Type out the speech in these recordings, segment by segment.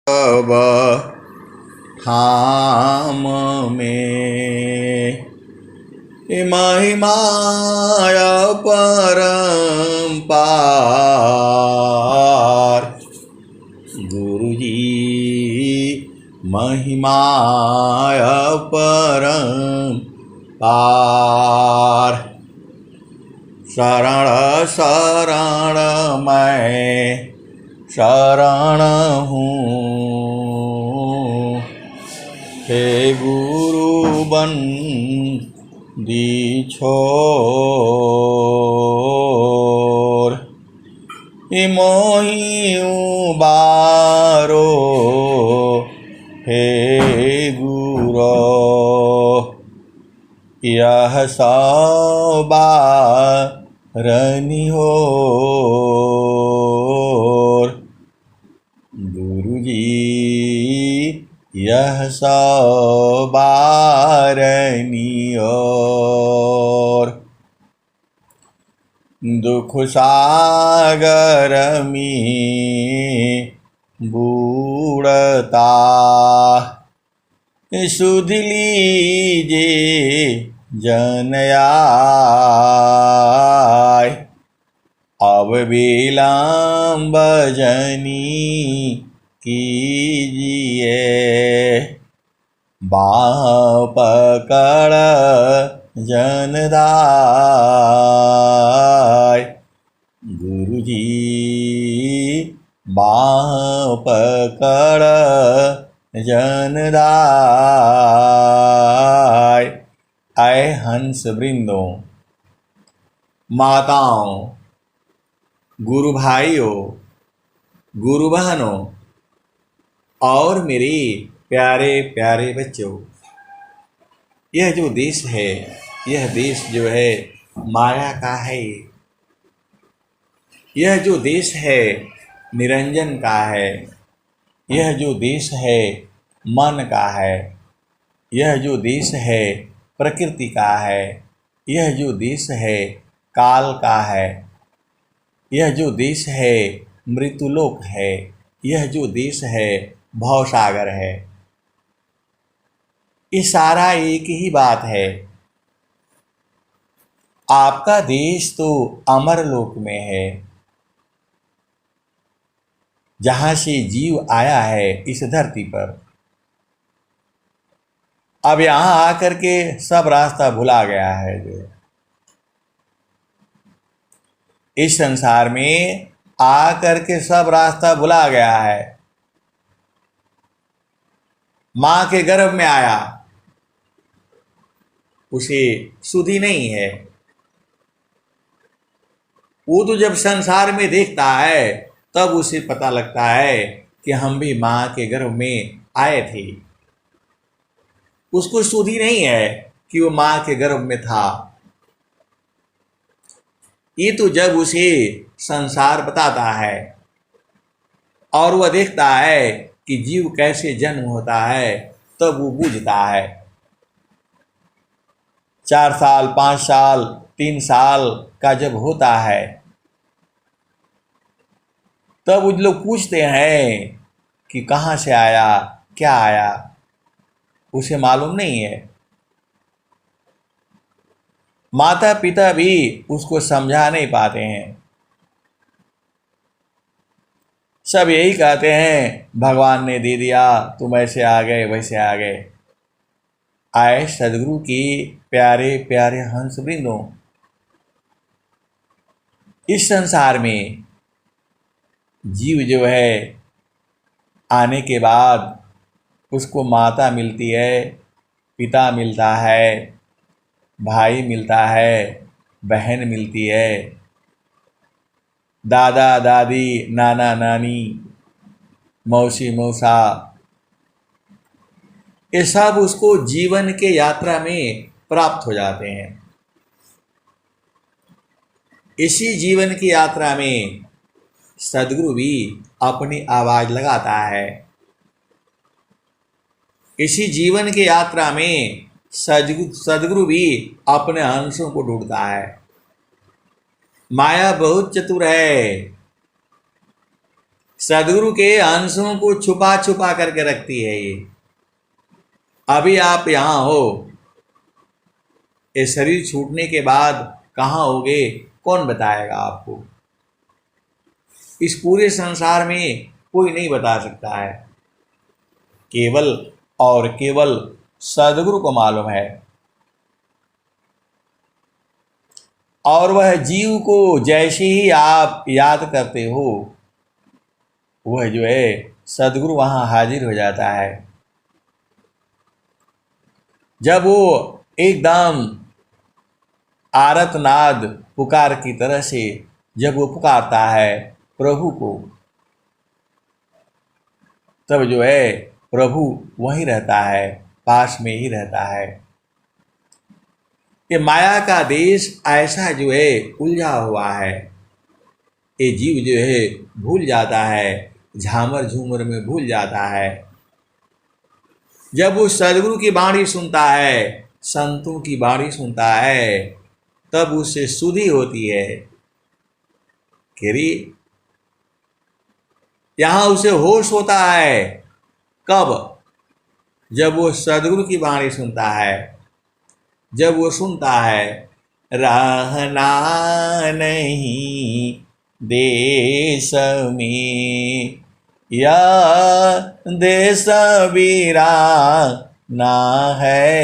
अब धाम में महिमाय परम्पार। गुरुजी महिमाय परम्पार। शरण शरण मैं शरण हूँ, हे गुरु बंदी छोर। मोहि उबारो हे गुरो, यह सवारनि होर। गुरुजी यह सवारनि होर। दुख सागर में बूढ़ता सुध लीजे जन आय। अब विलंब जनी कीजिए, बाह पकड़ जनदाय। गुरुजी बाह पकड़ जनदाय। आए हंस वृंदों, माताओं, गुरु भाइयों, गुरु बहनों और मेरे प्यारे प्यारे बच्चों, यह जो देश है, यह देश जो है माया का है। यह जो देश है निरंजन का है। यह जो देश है मन का है। यह जो देश है प्रकृति का है। यह जो देश है काल का है। यह जो देश है मृत्युलोक है। यह जो देश है भवसागर है। ये सारा एक ही बात है। आपका देश तो अमर लोक में है, जहां से जीव आया है इस धरती पर। अब यहां आकर के सब रास्ता भुला गया है। जो इस संसार में आकर के सब रास्ता भुला गया है। मां के गर्भ में आया, उसे सुधि नहीं है। वो तो जब संसार में देखता है तब उसे पता लगता है कि हम भी मां के गर्भ में आए थे। उसको सुधि नहीं है कि वो मां के गर्भ में था। ये तो जब उसे संसार बताता है और वह देखता है कि जीव कैसे जन्म होता है, तब वो बूझता है। 4 साल 5 साल 3 साल का जब होता है, तब वो लोग पूछते हैं कि कहाँ से आया, क्या आया, उसे मालूम नहीं है। माता पिता भी उसको समझा नहीं पाते हैं। सब यही कहते हैं भगवान ने दे दिया, तुम ऐसे आ गए वैसे आ गए। आए सदगुरु की प्यारे प्यारे हंस वृंदों, इस संसार में जीव जो है आने के बाद उसको माता मिलती है, पिता मिलता है, भाई मिलता है, बहन मिलती है, दादा दादी, नाना नानी, मौसी मौसा, ये सब उसको जीवन के यात्रा में प्राप्त हो जाते हैं। इसी जीवन की यात्रा में सदगुरु भी अपनी आवाज लगाता है। इसी जीवन की यात्रा में सदगुरु भी अपने अंशों को ढूंढता है। माया बहुत चतुर है। सदगुरु के अंशों को छुपा छुपा करके रखती है ये। अभी आप यहाँ हो, ये शरीर छूटने के बाद कहाँ होगे कौन बताएगा आपको? इस पूरे संसार में कोई नहीं बता सकता है, केवल और केवल सदगुरु को मालूम है। और वह जीव को जैसे ही आप याद करते हो, वह जो है सदगुरु वहाँ हाजिर हो जाता है। जब वो एकदम आर्तनाद पुकार की तरह से जब वो पुकारता है प्रभु को, तब जो है प्रभु वहीं रहता है, पास में ही रहता है। ये माया का देश ऐसा जो है उलझा हुआ है, ये जीव जो है भूल जाता है, झामर झूमर में भूल जाता है। जब वो सदगुरु की वाणी सुनता है, संतों की वाणी सुनता है, तब उससे सुधि होती है। कि यहाँ उसे होश होता है। कब? जब वो सदगुरु की वाणी सुनता है, जब वो सुनता है रहना नहीं देश में, या देश वीराना है,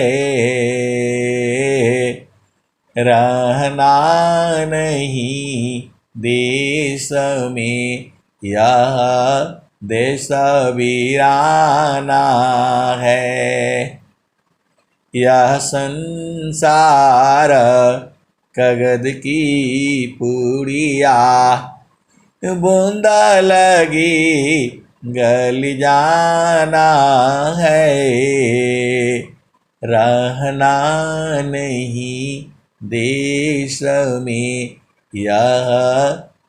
रहना नहीं देश में, यह देश वीराना है। यह संसार कगद की पुड़िया, बूंदा लगी गल जाना है, रहना नहीं देश में, यह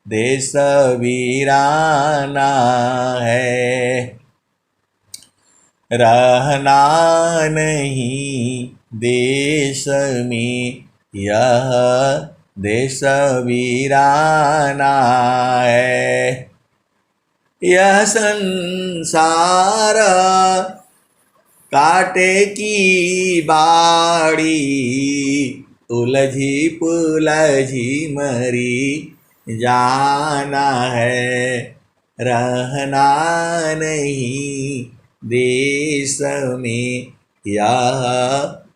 देश वीराना है। रहना नहीं देश में, यह देश वीराना है। यह संसार काटे की बाड़ी, उलझी पुलझी मरी जाना है, रहना नहीं देश में, यह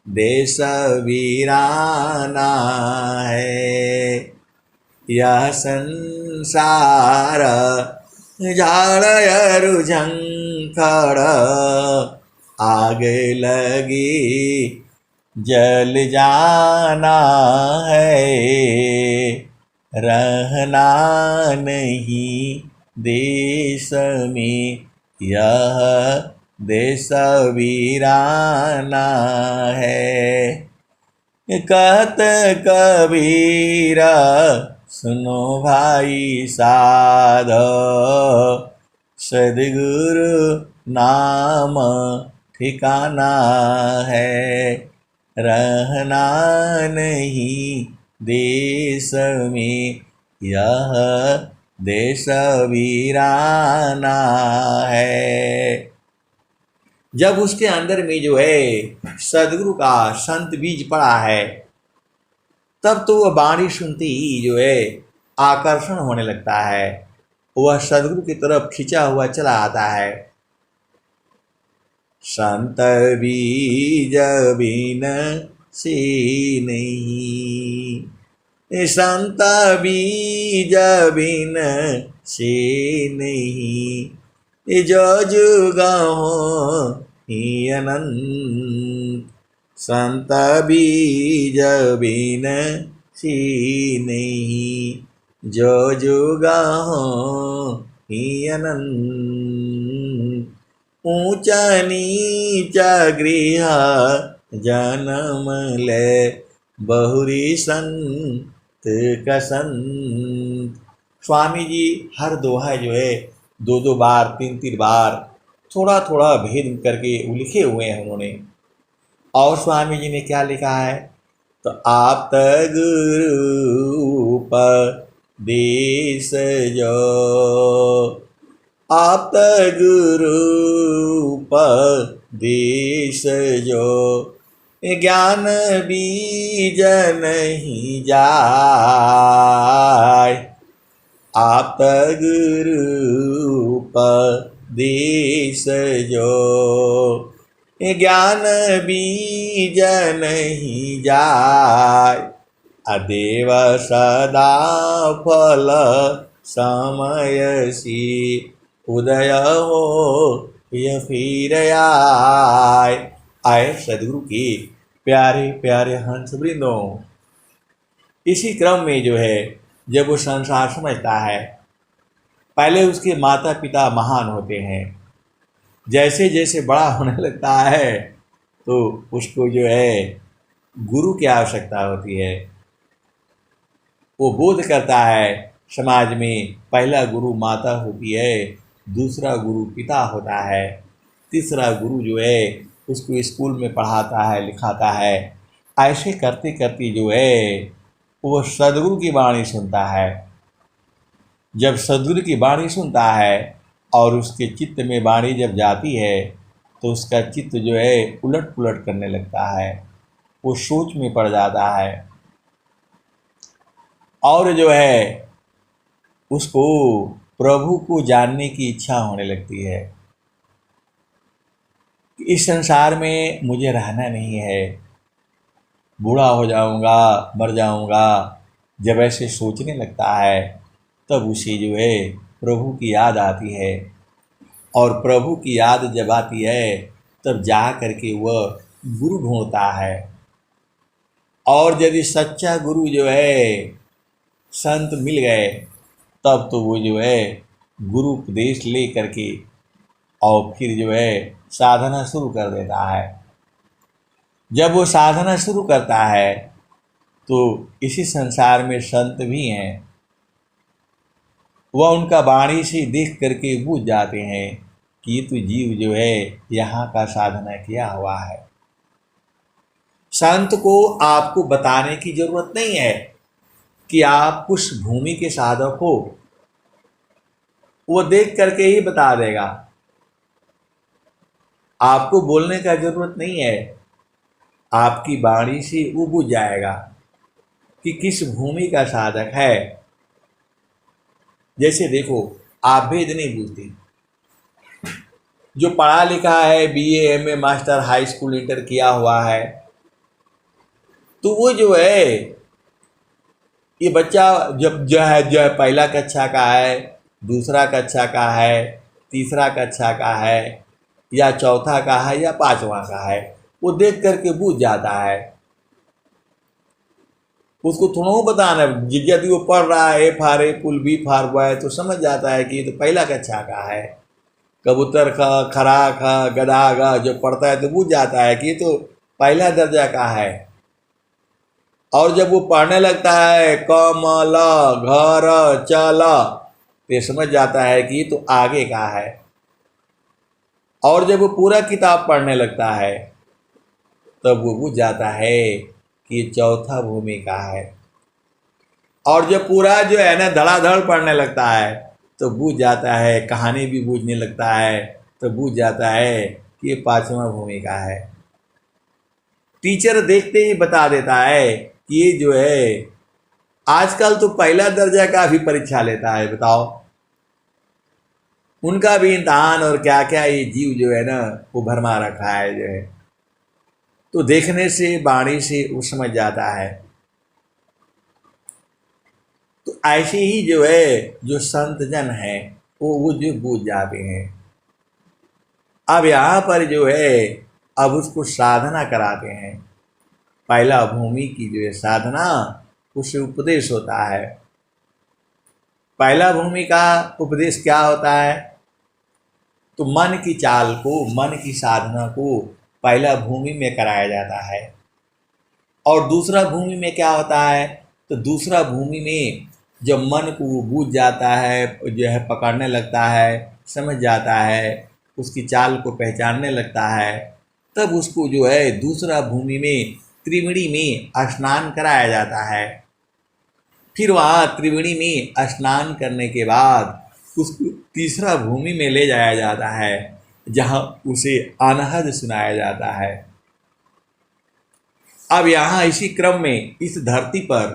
देश वीराना है। यह संसार झाड़ अरु झंखड़, आग लगी जल जाना है, रहना नहीं देश में, यह देश वीराना है। कहत कबीर सुनो भाई साधो, सद्गुरु नाम ठिकाना है, रहना नहीं देश में, यह देश वीराना है। जब उसके अंदर में जो है सदगुरु का संत बीज पड़ा है, तब तो वह वाणी सुनते ही जो है आकर्षण होने लगता है, वह सदगुरु की तरफ खिंचा हुआ चला आता है। संत बीज बिन से नहीं, संत बीज बिन से नहीं, जो जुगाओ ही अनंत, संत बीज बिन से नहीं, जो जुगाओ ही अनंत। ऊंचा नीचा गृह जन्म ले, बहुरी संत कसंत। स्वामी जी हर दोहा जो है दो दो बार तीन तीन बार थोड़ा थोड़ा भेद करके लिखे हुए हैं उन्होंने। और स्वामी जी ने क्या लिखा है? तो आप गुरु उपदेश जो, आप गुरु उपदेश जो ज्ञान बीज नहीं जाय। आप गुरु उपदेश जो ज्ञान बीज नहीं जाय। अदेव सदा फल समयसी उदय हो यह फिर आए सदगुरु की प्यारे प्यारे हंस वृंदों। इसी क्रम में जो है जब वो संसार समझता है, पहले उसके माता पिता महान होते हैं, जैसे जैसे बड़ा होने लगता है तो उसको जो है गुरु की आवश्यकता होती है। वो बोध करता है समाज में पहला गुरु माता होती है, दूसरा गुरु पिता होता है, तीसरा गुरु जो है उसको स्कूल में पढ़ाता है लिखाता है। ऐसे करते करते जो है वो सदगुरु की वाणी सुनता है। जब सदगुरु की वाणी सुनता है और उसके चित्त में वाणी जब जाती है तो उसका चित्त जो है उलट पुलट करने लगता है, वो सोच में पड़ जाता है और जो है उसको प्रभु को जानने की इच्छा होने लगती है। इस संसार में मुझे रहना नहीं है, बूढ़ा हो जाऊंगा, मर जाऊंगा। जब ऐसे सोचने लगता है तब उसे जो है प्रभु की याद आती है और प्रभु की याद जब आती है तब जा करके वह गुरु ढूंढता है। और यदि सच्चा गुरु जो है संत मिल गए तब तो वो जो है गुरु उपदेश ले करके और फिर जो है साधना शुरू कर देता है। जब वो साधना शुरू करता है तो इसी संसार में संत भी हैं, वह उनका वाणी से देख करके बूझ जाते हैं कि ये तो जीव जो है यहाँ का साधना किया हुआ है। संत को आपको बताने की जरूरत नहीं है कि आप उस भूमि के साधक हो, वो देख करके ही बता देगा। आपको बोलने का जरूरत नहीं है, आपकी वाणी से वो बुझ जाएगा कि किस भूमि का साधक है। जैसे देखो, आप भेद नहीं बूझते, जो पढ़ा लिखा है BA MA master high school inter किया हुआ है तो वो जो है ये बच्चा जब जो है पहला कक्षा का है, दूसरा कक्षा का है, तीसरा कक्षा का है या चौथा का है या पांचवा का है, वो देख करके बूझ जाता है। उसको थोड़ा बताना, यदि वो पढ़ रहा है फार एपुल बी फार बॉय तो समझ जाता है कि ये तो पहला कक्षा का है। कबूतर का खरा खा गधा गा जब पढ़ता है तो बूझ जाता है कि ये तो पहला दर्जा का है। और जब वो पढ़ने लगता है कमल घर चल तो ये समझ जाता है कि ये तो आगे का है। और जब वो पूरा किताब पढ़ने लगता है तब वो बुझ जाता है कि ये चौथा भूमि का है। और जब पूरा जो है ना धड़ाधड़ पढ़ने लगता है तो बूझ जाता है, कहानी भी बूझने लगता है तो बूझ जाता है कि ये पांचवा भूमि का है। टीचर देखते ही बता देता है कि ये जो है आजकल तो पहला दर्जा का भी परीक्षा लेता है। बताओ, उनका भी इम्तहान और क्या क्या ये जीव जो है ना वो भरमा रखा है जो है। तो देखने से वाणी से वो समझ जाता है। तो ऐसे ही जो है जो संत जन है वो जो बूझ जाते हैं। अब यहाँ पर जो है अब उसको साधना कराते हैं। पहला भूमि की जो है साधना उससे उपदेश होता है। पहला भूमि का उपदेश क्या होता है? तो मन की चाल को, मन की साधना को पहला भूमि में कराया जाता है। और दूसरा भूमि में क्या होता है? तो दूसरा भूमि में जब मन को बूझ जाता है, जो है पकड़ने लगता है, समझ जाता है, उसकी चाल को पहचानने लगता है, तब उसको जो है दूसरा भूमि में त्रिवेणी में स्नान कराया जाता है। फिर वहाँ त्रिवेणी में स्नान करने के बाद उसको तीसरा भूमि में ले जाया जाता है जहाँ उसे अनहद सुनाया जाता है। अब यहाँ इसी क्रम में इस धरती पर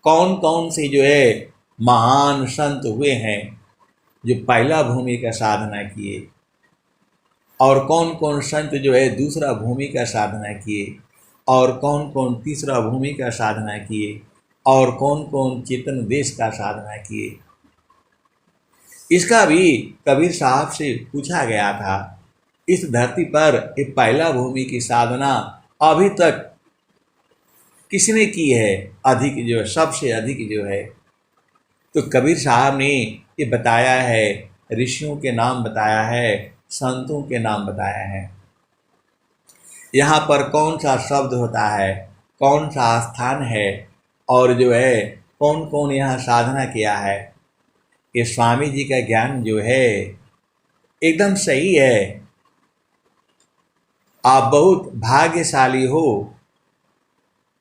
कौन कौन से जो है महान संत हुए हैं जो पहला भूमि का साधना किए, और कौन कौन संत जो है दूसरा भूमि का साधना किए, और कौन कौन तीसरा भूमि का साधना किए, और कौन कौन चेतन देश का साधना किए, इसका भी कबीर साहब से पूछा गया था। इस धरती पर ये पहला भूमि की साधना अभी तक किसने की है अधिक, जो सबसे अधिक जो है, तो कबीर साहब ने ये बताया है, ऋषियों के नाम बताया है, संतों के नाम बताया है। यहाँ पर कौन सा शब्द होता है, कौन सा स्थान है, और जो है कौन कौन यहाँ साधना किया है, ये स्वामी जी का ज्ञान जो है एकदम सही है। आप बहुत भाग्यशाली हो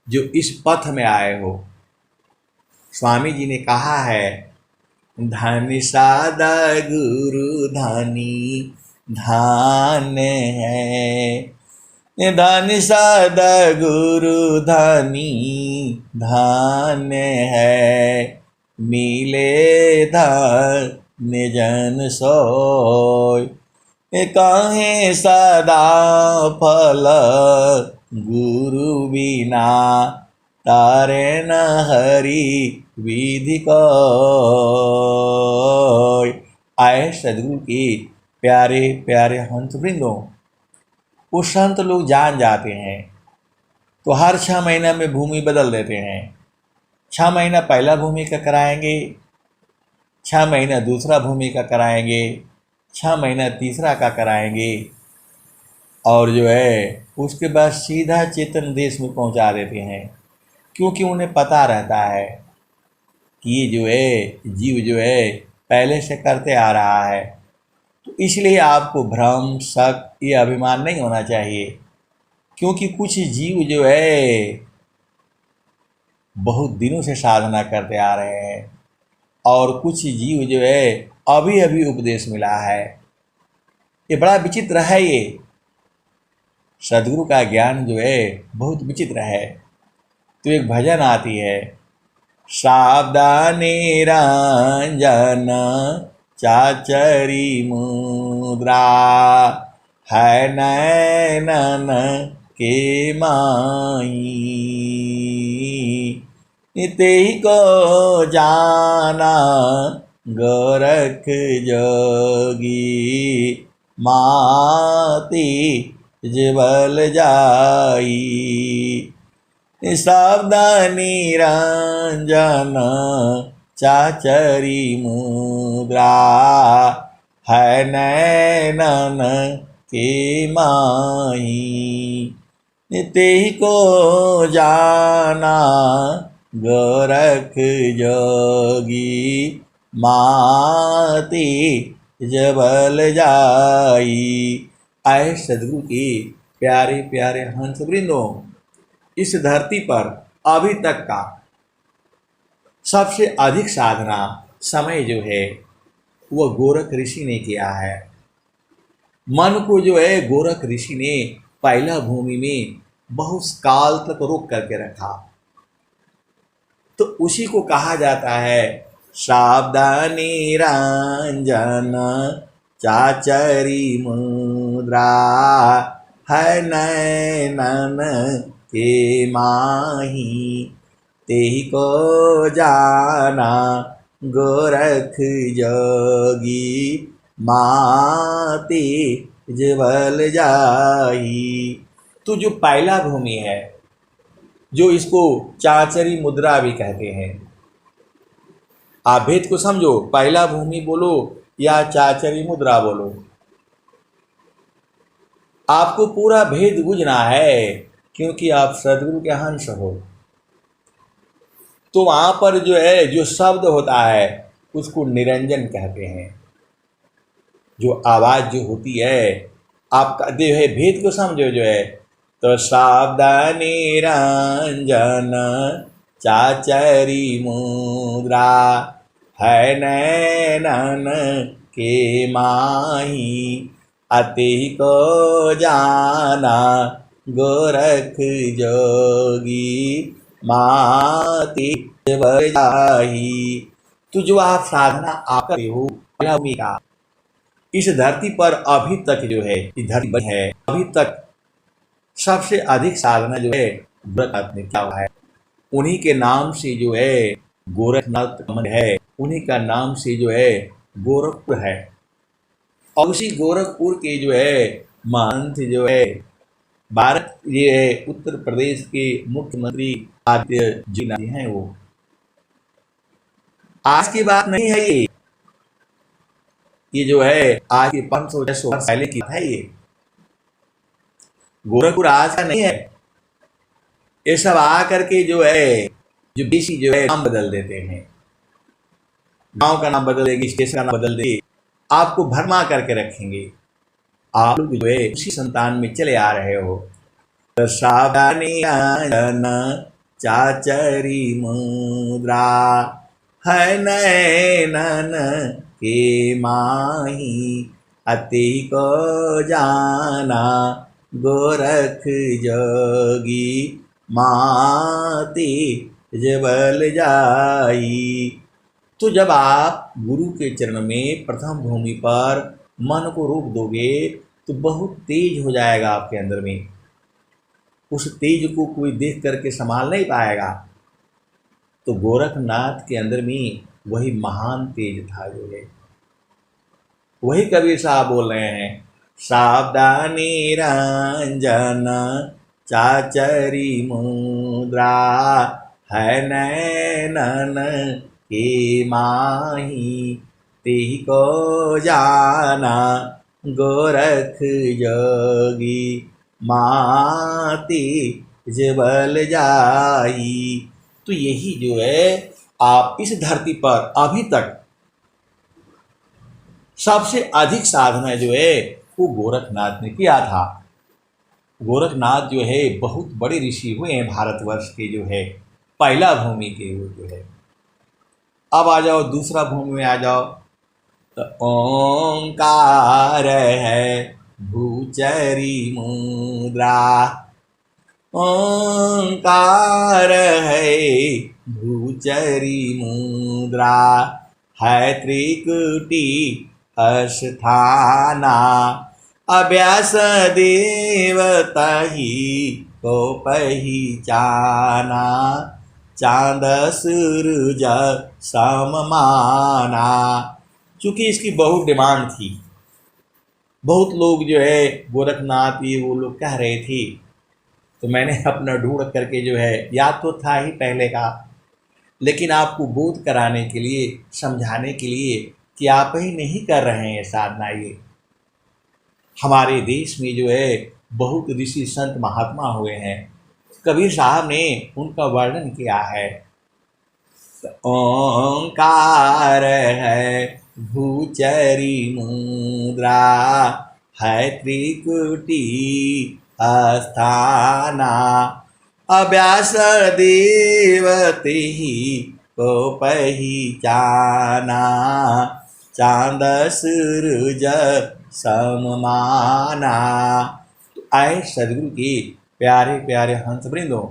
जो इस पथ में आए हो। स्वामी जी ने कहा है, धन सादा गुरु धनी धान है, धन सादा गुरु धनी धान है, मिले धन जन सोय, काहे सदा फल गुरु बिना, तारे न हरि विधि को। आए सदगुरु की प्यारे प्यारे हंस वृंदों, वो संत लोग जान जाते हैं तो हर 6 महीना में भूमि बदल देते हैं। 6 महीना पहला भूमि का कराएंगे, 6 महीना दूसरा भूमि का कराएंगे, 6 महीना तीसरा का कराएंगे, और जो है उसके बाद सीधा चेतन देश में पहुंचा देते हैं, क्योंकि उन्हें पता रहता है कि ये जो है जीव जो है पहले से करते आ रहा है। तो इसलिए आपको भ्रम, शक, ये अभिमान नहीं होना चाहिए, क्योंकि कुछ जीव जो है बहुत दिनों से साधना करते आ रहे हैं, और कुछ जीव जो है अभी अभी उपदेश मिला है। ये बड़ा विचित्र है। ये सदगुरु का ज्ञान जो है बहुत विचित्र है। तो एक भजन आती है, सावधानी रंजन चाचरी मुद्रा, है नैनन के माई, तेहि को जाना गोरख जोगी, माती जबल जाई, सावधानी रंजन चाचरी मुद्रा, है नैनन के माही, तेहि को जाना गोरख जोगी, माती जबल जाई। आए सदगुरु की प्यारे प्यारे हंस वृंदों, इस धरती पर अभी तक का सबसे अधिक साधना समय जो है वह गोरख ऋषि ने किया है। मन को जो है गोरख ऋषि ने पहला भूमि में बहुत काल तक रोक करके रखा, तो उसी को कहा जाता है सावधानी रंजन चाचरी मुद्रा, है नैनन के माही, तेहि को जाना गोरख जोगी, माती जबल जाई। तो जो पहला भूमि है, जो इसको चाचरी मुद्रा भी कहते हैं, आप भेद को समझो, पहला भूमि बोलो या चाचरी मुद्रा बोलो, आपको पूरा भेद बुझना है, क्योंकि आप सदगुरु के हंस हो। तो वहाँ पर जो है जो शब्द होता है उसको निरंजन कहते हैं। जो आवाज़ जो होती है, आपका जो है भेद को समझो जो है, तो सावधानी रंजन चाचरी मुद्रा, है नैनन के माही, अति को जाना गोरख जोगी, माति बजाही। तो जो आप साधना आप करते हो का, इस धरती पर अभी तक जो है, इस धरती पर है अभी तक सबसे अधिक साधना जो है गोरखनाथ ने किया हुआ है। उन्हीं के नाम से जो है गोरखनाथ मंदिर है, उन्हीं का नाम से जो है गोरखपुर है। और उसी गोरखपुर के जो है महंत जो है भारत ये उत्तर प्रदेश के मुख्यमंत्री आदित्यनाथ हैं। वो आज की बात नहीं है, ये जो है आज के 500-600 वर्ष पहले की है। ये गोरखपुर आज का नहीं है। ये सब आ करके जो है जो देशी जो है नाम बदल देते हैं, गांव का नाम बदल देंगे, स्टेशन का नाम बदल देंगे, आपको भरमा करके रखेंगे। आप लोग जो है उसी संतान में चले आ रहे हो। सावधानी चाचरी मुद्रा, है नैनन के माही, अति को जाना गोरख जोगी, माति जबल जाई। तो जब आप गुरु के चरण में प्रथम भूमि पर मन को रोक दोगे तो बहुत तेज हो जाएगा आपके अंदर में। उस तेज को कोई देख करके संभाल नहीं पाएगा। तो गोरखनाथ के अंदर में वही महान तेज था जो है, वही कबीर साहब बोल रहे हैं, सावधानी रंजन चाचरी मुद्रा, है नैनन के माही, तेहि को जाना गोरख जोगी, माति जबल जाई। तो यही जो है आप इस धरती पर अभी तक सबसे अधिक साधना जो है वो गोरखनाथ ने किया था। गोरखनाथ जो है बहुत बड़े ऋषि हुए हैं भारतवर्ष के जो है पहला भूमि के वो जो है। अब आ जाओ दूसरा भूमि में आ जाओ, तो ओंकार है भूचरी मुद्रा, ओंकार है भूचरी मुद्रा, है त्रिकुटी अस्थाना, अभ्यास देवता ही को पहचाना, चांद सूरज सममाना। चूँकि इसकी बहुत डिमांड थी, बहुत लोग जो है गोरखनाथ ये वो लोग कह रहे थे, तो मैंने अपना ढूंढ करके जो है, याद तो था ही पहले का, लेकिन आपको बोध कराने के लिए, समझाने के लिए कि आप ही नहीं कर रहे हैं साधना। ये हमारे देश में जो है बहुत ऋषि संत महात्मा हुए हैं, कबीर साहब ने उनका वर्णन किया है। ओंकार है भूचरी मुद्रा, है त्रिकुटी अस्थाना, अभ्यास देवते ही को पहचाना, चांद सूरज सममाना। तो आए सदगुरु के प्यारे प्यारे हंसवृंदों,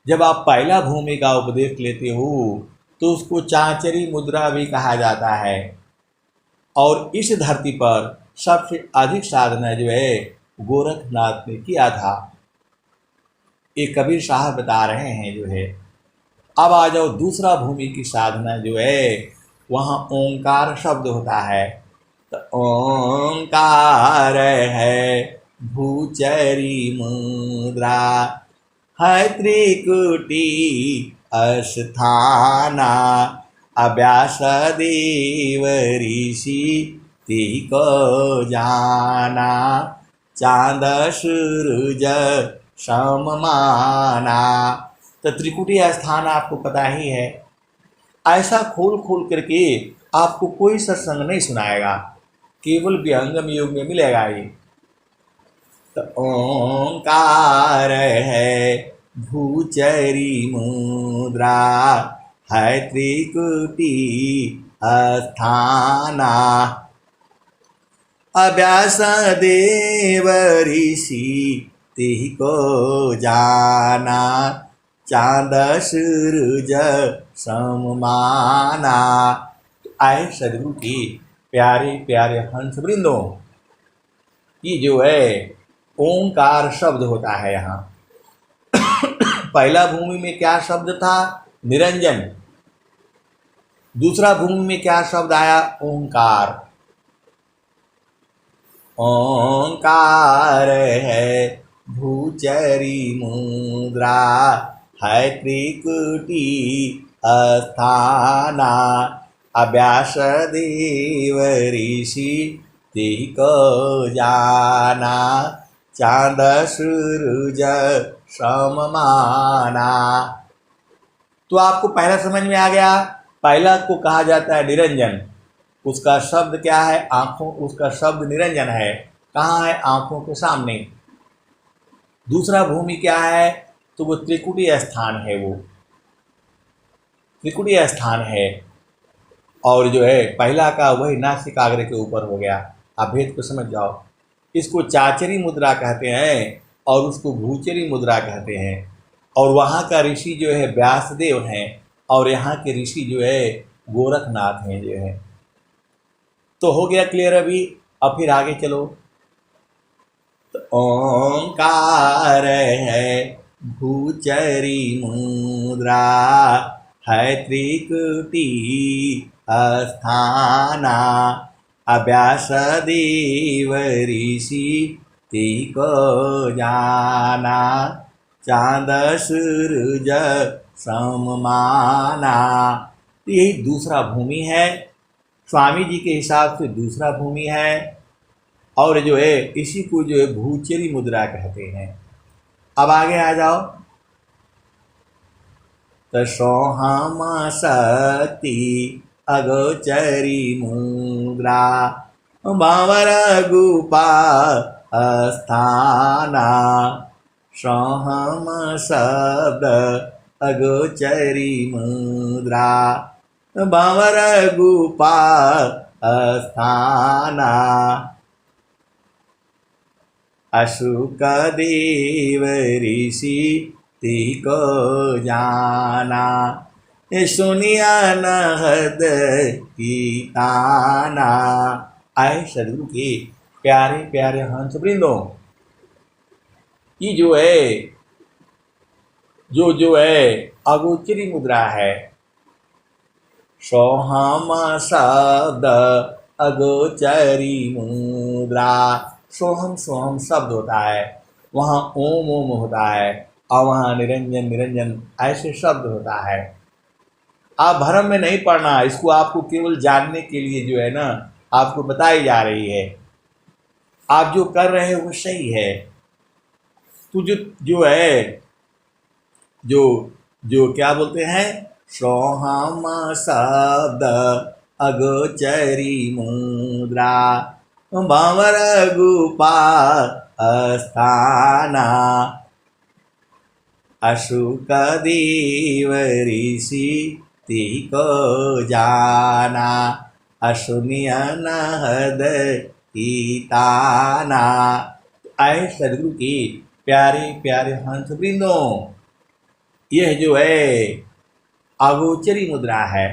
जब आप पहला भूमि का उपदेश लेते हो तो उसको चाचरी मुद्रा भी कहा जाता है। और इस धरती पर सबसे अधिक साधना जो है गोरखनाथ ने किया था, ये कबीर साहब बता रहे हैं जो है। अब आ जाओ दूसरा भूमि की साधना जो है, वहाँ ओंकार शब्द होता है। तो ओंकार है भूचरी मुद्रा, है त्रिकुटी अस्थाना, अभ्यास देव ऋषि तिहि को जाना, चांद सूरज सममाना। तो त्रिकुटी स्थान आपको पता ही है। ऐसा खोल खोल करके आपको कोई सत्संग नहीं सुनाएगा, केवल विहंगम योग में मिलेगा ये। तो ओंकार है भूचरी मुद्रा, है त्रिकुटी अस्थाना अव्यास देव ऋषि तिहि को जाना चाँद सूरज सममाना। आए सदगुरु की प्यारे प्यारे हंस वृंदों, ये जो है ओंकार शब्द होता है यहाँ। पहला भूमि में क्या शब्द था? निरंजन। दूसरा भूमि में क्या शब्द आया? ओंकार। ओंकार है भूचरी मुद्रा है त्रिकुटी अस्थाना अव्यास देव ऋषि तिहि को जाना चाँद सूरज सममाना। तो आपको पहला समझ में आ गया। पहला को कहा जाता है निरंजन। उसका शब्द क्या है? आंखों। उसका शब्द निरंजन है। कहाँ है? आंखों के सामने। दूसरा भूमि क्या है? तो वो त्रिकुटी स्थान है। वो त्रिकुटी स्थान है। और जो है पहला का वही नासिकाग्र के ऊपर हो गया। आप भेद को समझ जाओ। इसको चाचरी मुद्रा कहते हैं और उसको भूचरी मुद्रा कहते हैं। और वहाँ का ऋषि जो है व्यासदेव हैं और यहाँ के ऋषि जो है गोरखनाथ हैं जो है। तो हो गया क्लियर अभी। अब फिर आगे चलो। तो ओंकार है भूचरी मुद्रा है त्रिकुटी अस्थाना अव्यास देव ऋषि तिहि को जाना चाँद सूरज सममाना। यही दूसरा भूमि है। स्वामी जी के हिसाब से दूसरा भूमि है। और जो है इसी को जो है भूचरी मुद्रा कहते हैं। अब आगे आ जाओ। तो सोहम शक्ति अगोचरी मुद्रा भंवर गुफा अस्थाना सोहम शब्द अगोचरी मुद्रा भंवर गुफा अस्थाना अशुक देव ऋषि तिहि को जाना सुनिया नहद की ताना। आए सदगुरु के प्यारे प्यारे हंस वृंदों, ये जो है जो है अगोचरी मुद्रा है। सोहम शब्द अगोचरी मुद्रा। सोहम सोहम शब्द होता है, वहाँ ओम ओम होता है और वहाँ निरंजन निरंजन ऐसे शब्द होता है। आप भ्रम में नहीं पड़ना। इसको आपको केवल जानने के लिए जो है ना आपको बताई जा रही है। आप जो कर रहे हो वो सही है। तो जो है जो क्या बोलते हैं? सोहम शब्द अगोचरी मुद्रा भंवर गुफा अस्थाना अशुक देव ऋषि तिहि को जाना अशुनिय नहद की ताना। आए सदगुरु की प्यारे प्यारे हंस वृंदों, यह जो है अगोचरी मुद्रा है।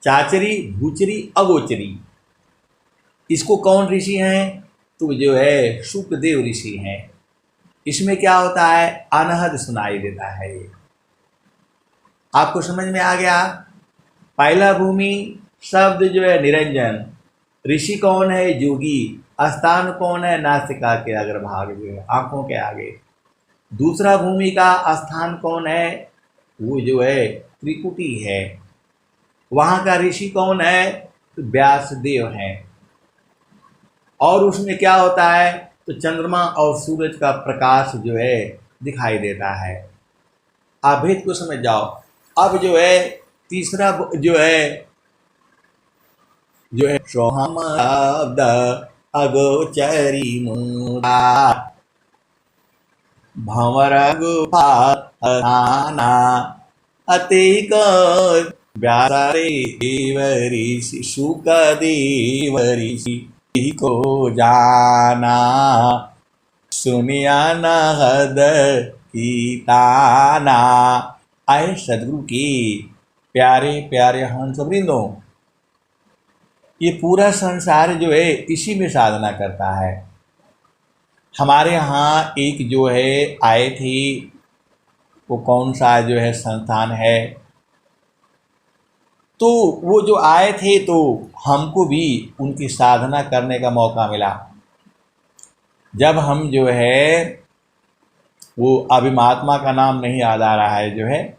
चाचरी भूचरी अगोचरी। इसको कौन ऋषि हैं? तो जो है शुकदेव ऋषि हैं। इसमें क्या होता है? अनहद सुनाई देता है। ये आपको समझ में आ गया। पहला भूमि शब्द जो है निरंजन। ऋषि कौन है? जोगी। स्थान कौन है? नासिका के अग्रभाग जो है आंखों के आगे। दूसरा भूमि का स्थान कौन है? वो जो है त्रिकुटी है। वहाँ का ऋषि कौन है? व्यासदेव हैं। और उसमें क्या होता है? तो चंद्रमा और सूरज का प्रकाश जो है दिखाई देता है। आप भेद को समझ जाओ। अब जो है तीसरा जो है सोहम शब्द अगोचरी मुद्रा भंवर गुफा अस्थाना अति को व्यासारे देव ऋषि शुकदेव ऋषि को जाना, सुनिया नहद की ताना। आए सदगुरु की प्यारे प्यारे हंस वृंदों, ये पूरा संसार जो है इसी में साधना करता है। हमारे यहाँ एक जो है आए थी, वो कौन सा जो है संस्थान है, तो वो जो आए थे तो हमको भी उनकी साधना करने का मौका मिला। जब हम जो है वो अभी महात्मा का नाम नहीं याद आ रहा है, जो है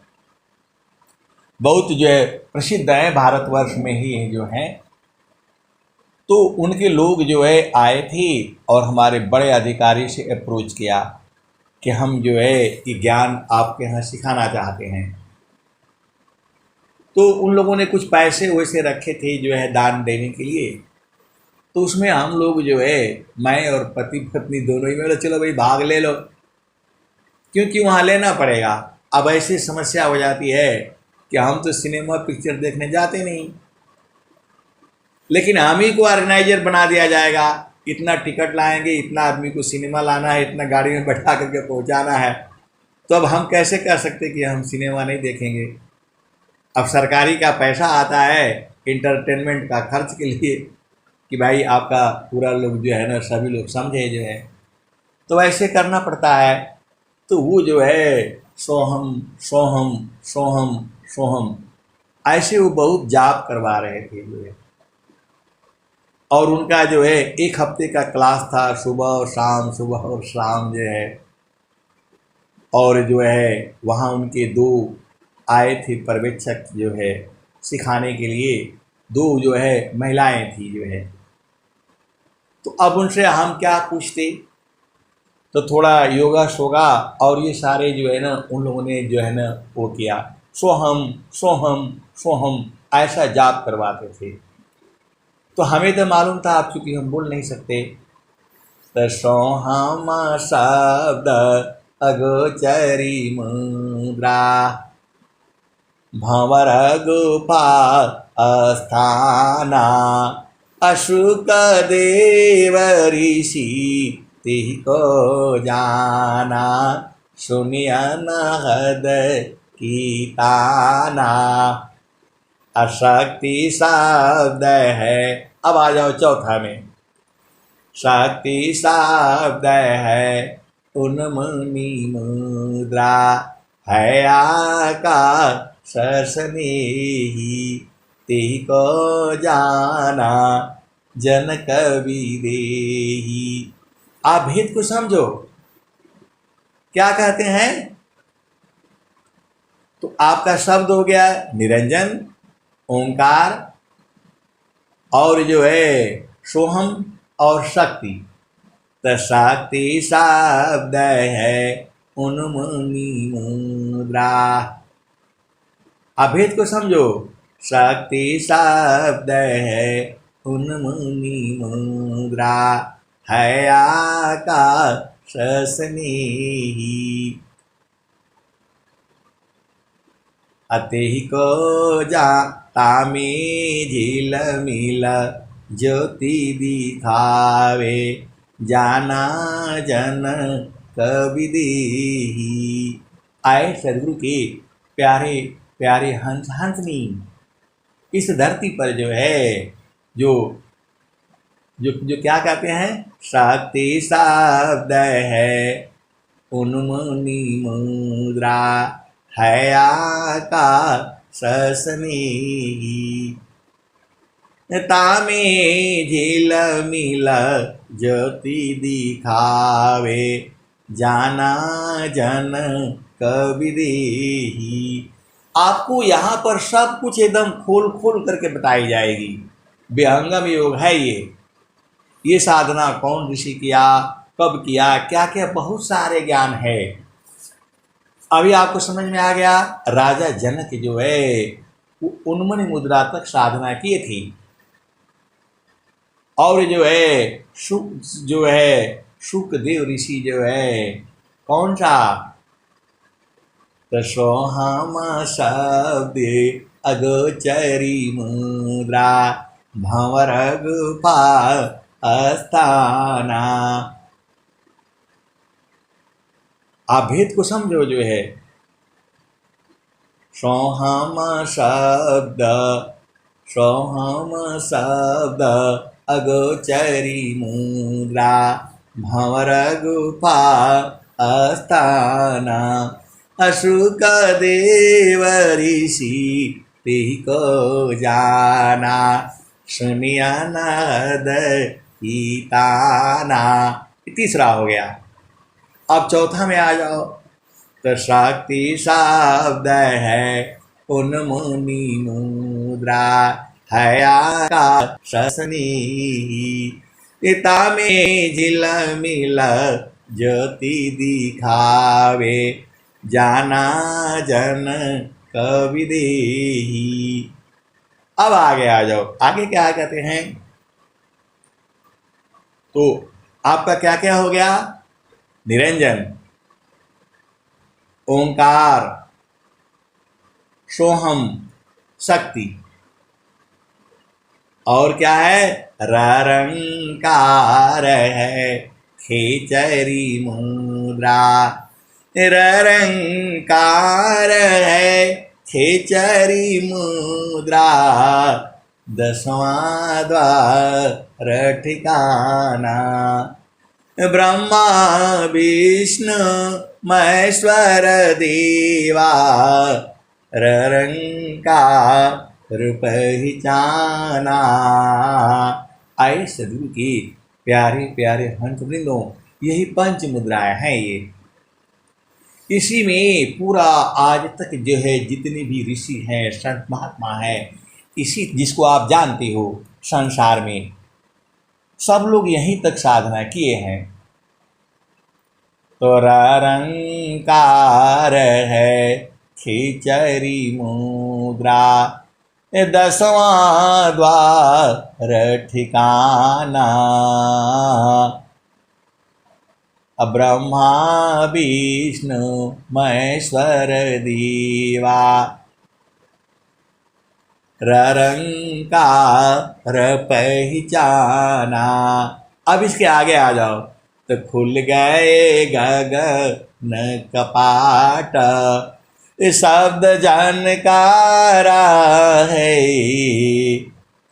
बहुत जो है प्रसिद्ध है भारतवर्ष में ही जो है, तो उनके लोग जो है आए थे और हमारे बड़े अधिकारी से अप्रोच किया कि हम जो है ये ज्ञान आपके यहाँ सिखाना चाहते हैं। तो उन लोगों ने कुछ पैसे वैसे रखे थे जो है दान देने के लिए, तो उसमें हम लोग जो है, मैं और पति पत्नी दोनों ही, बोले चलो भाई भाग ले लो, क्योंकि वहाँ लेना पड़ेगा। अब ऐसी समस्या हो जाती है कि हम तो सिनेमा पिक्चर देखने जाते नहीं, लेकिन हम ही को ऑर्गेनाइजर बना दिया जाएगा, इतना टिकट लाएंगे, इतना आदमी को सिनेमा लाना है, इतना गाड़ी में बैठा करके पहुंचाना है, तो अब हम कैसे कर सकते कि हम सिनेमा नहीं देखेंगे। अब सरकारी का पैसा आता है इंटरटेनमेंट का खर्च के लिए कि भाई आपका पूरा लोग जो है ना, सभी लोग समझे जो है, तो ऐसे करना पड़ता है। तो वो जो है सोहम सोहम सोहम सोहम ऐसे वो बहुत जाप करवा रहे थे जो है, और उनका जो है 1 हफ्ते का क्लास था, सुबह और शाम, सुबह और शाम जो है। और जो है वहाँ उनके 2 आए थे पर्यवेक्षक जो है सिखाने के लिए, 2 जो है महिलाएं थी जो है। तो अब उनसे हम क्या पूछते, तो थोड़ा योगा शोगा और ये सारे जो है ना उन लोगों ने जो है ना वो किया, सोहम सोहम सोहम ऐसा जाप करवाते थे। तो हमें तो मालूम था, अब चूँकि हम बोल नहीं सकते, तो सोहम शब्द अगोचरी मुद्रा, भंवर गुफा अस्थाना, अशुक देव ऋषि तिहि को जाना, सुनिया नहद की ताना। अशक्ति शब्द है, अब आ जाओ चौथा में, शक्ति शब्द है उन्मुनि मुद्रा, है आकाश सनेही तिहि को जाना, जन कवि देही। आप भेद को समझो, क्या कहते हैं। तो आपका शब्द हो गया निरंजन, ओंकार, और जो है सोहम और शक्ति। तो शक्ति शब्द है उन्मुनि मुद्रा, अभेद को समझो, शक्ति शब्द है उन्मुनि मुद्रा, है आकाश स्नेही, अतेहि को जाता में झील मिल ज्योति दिखावे, जाना जन कवि देही। आए सदगुरु के प्यारे प्यारे हंस हंसनी, इस धरती पर जो है जो जो जो क्या कहते हैं, शक्ति शब्द है उन्मुनि मुद्रा, है आकाश स्नेही, तामे झील मिल ज्योति दिखावे, जाना जन कवि देही। आपको यहाँ पर सब कुछ एकदम खोल खोल करके बताई जाएगी। विहंगम योग है ये साधना कौन ऋषि किया, कब किया, क्या क्या बहुत सारे ज्ञान है। अभी आपको समझ में आ गया। राजा जनक जो है वो उन्मुनि मुद्रा तक साधना किए थी, और जो है शुकदेव ऋषि जो है कौन सा, तो सोहम शब्द अगोचरी मुद्रा भंवर गुफा अस्थाना। आप भेद को समझो जो है। सोहम शब्द अगोचरी मुद्रा भंवर गुफा अस्थाना। अशुक देव ऋषि तेहि को जाना सुनिया नद ताना। तीसरा हो गया। अब चौथा में आ जाओ। तो शक्ति शब्द है उन्मुनि मुद्रा है आकाशनी। पिता में झिलमिल ज्योति दिखावे जाना जन कवि देही। अब आगे आ जाओ। आगे क्या कहते हैं? तो आपका क्या क्या हो गया? निरंजन, ओंकार, सोहम शक्ति, और क्या है? ररंकार है खेचरी मुद्रा। ररंकार है खेचरी मुद्रा 10वां द्वार ठिकाना। ब्रह्मा विष्णु महेश्वर देवा ररंकार पहचाना। आए सदगुरु की प्यारे प्यारे हंस वृंदों, यही पंच मुद्राएं हैं। ये इसी में पूरा आज तक जो है जितने भी ऋषि हैं, संत महात्मा हैं, इसी जिसको आप जानते हो संसार में, सब लोग यहीं तक साधना किए हैं। तो ररंकार है खिचरी मुद्रा 10वां द्वार ठिकाना। ब्रह्मा विष्णु महेश्वर देवा ररंकार पहचाना। अब इसके आगे आ जाओ। तो खुल गए गगन कपाट शब्द जानकारा है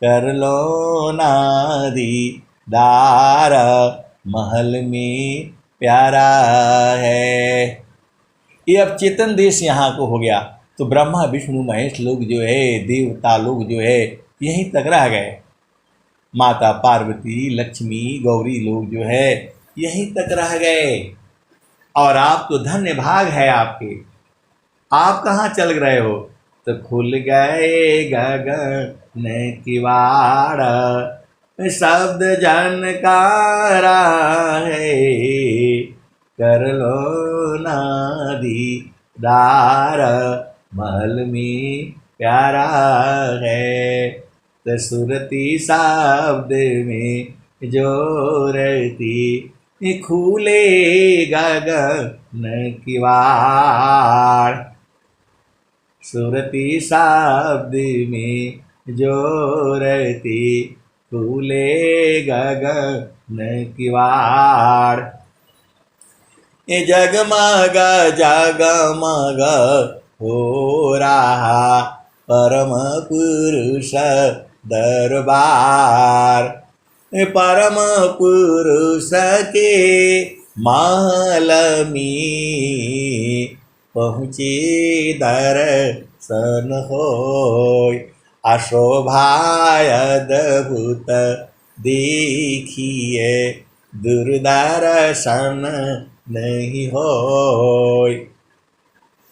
कर लो दीदार महल में प्यारा है। ये अब चेतन देश यहाँ को हो गया। तो ब्रह्मा विष्णु महेश लोग जो है, देवता लोग जो है, यहीं तक रह गए। माता पार्वती लक्ष्मी गौरी लोग जो है यहीं तक रह गए। और आप तो धन्य भाग है आपके। आप कहाँ चल रहे हो? तो खुल गए गगन किवाड़ शब्द जानकारा है कर लो दीदार महल में प्यारा है। तो सुरती शब्द में जोरती खुले गगन किवाड़। सुरती शब्द में जोरती खुले गगन किवाड़। जगमग जगमग हो रहा परम पुरुष दरबार। परम पुरुष के महल में पहुँचे दर्शन होय। अशोभाय अद्भुत देखिए दूरदर्शन नहीं होय।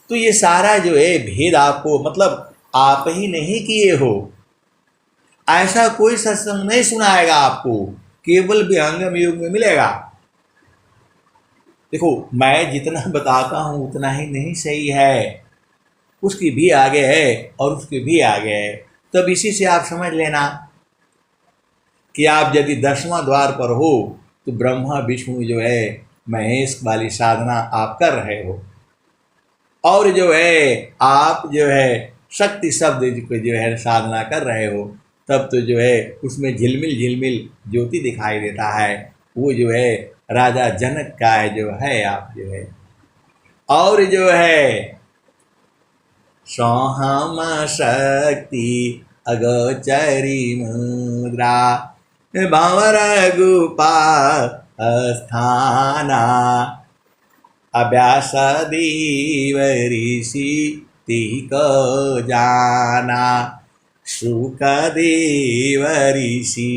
तो ये सारा जो है भेद आपको मतलब आप ही नहीं किए हो। ऐसा कोई सत्संग नहीं सुनाएगा आपको, केवल विहंगम युग में मिलेगा। देखो मैं जितना बताता हूँ उतना ही नहीं सही है, उसकी भी आगे है और उसके भी आगे है। तब इसी से आप समझ लेना कि आप यदि 10वां द्वार पर हो तो ब्रह्मा विष्णु जो है महेश वाली साधना आप कर रहे हो, और जो है आप जो है शक्ति शब्द को जो है साधना कर रहे हो, तब तो जो है उसमें झिलमिल झिलमिल ज्योति दिखाई देता है। वो जो है राजा जनक का है जो है आप जो है। और जो है सोहम शक्ति अगोचरी मुद्रा भंवर गुपा स्थाना अभ्यास देव ऋषि तिको जाना सुख देव ऋषि